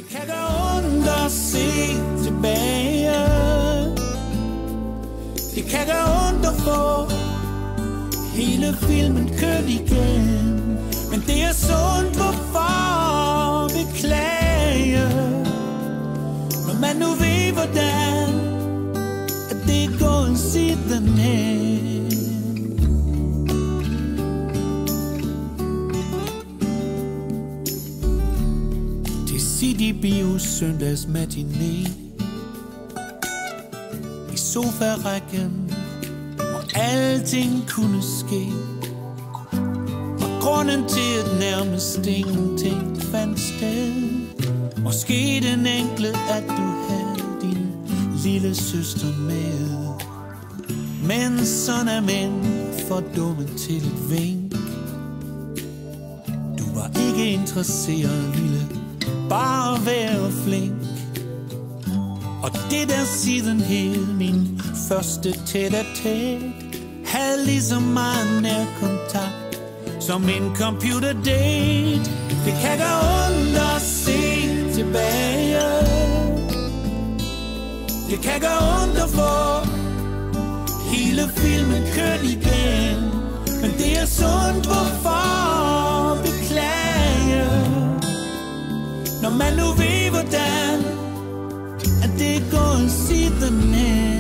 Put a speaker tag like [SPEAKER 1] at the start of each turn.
[SPEAKER 1] Det kan gøre ondt at se tilbage. Det kan gøre ondt at få hele filmen kørt igen. Men det er sundt, hvorfor beklage, når man nu ved, hvordan at det går sidenhen. Til City Bio søndags matiné, i sofarækken, hvor alting kunne ske, og grunden til at nærmest ingenting fandt sted. Måske den enkle, at du havde din lille søster med. Men sådan er mænd for dumme til et vink. Du var ikke interesseret, ville bare være flink. Og det der siden hed min første tæt-a-tæt, havde lige så meget nærkontakt som en computerdate. Det kan gøre ondt at se tilbage. Det kan gøre ondt at få hele filmen kørt igen. Men det er sundt, hvorfor beklage, når man nu ved, hvordan at det går sidenhen.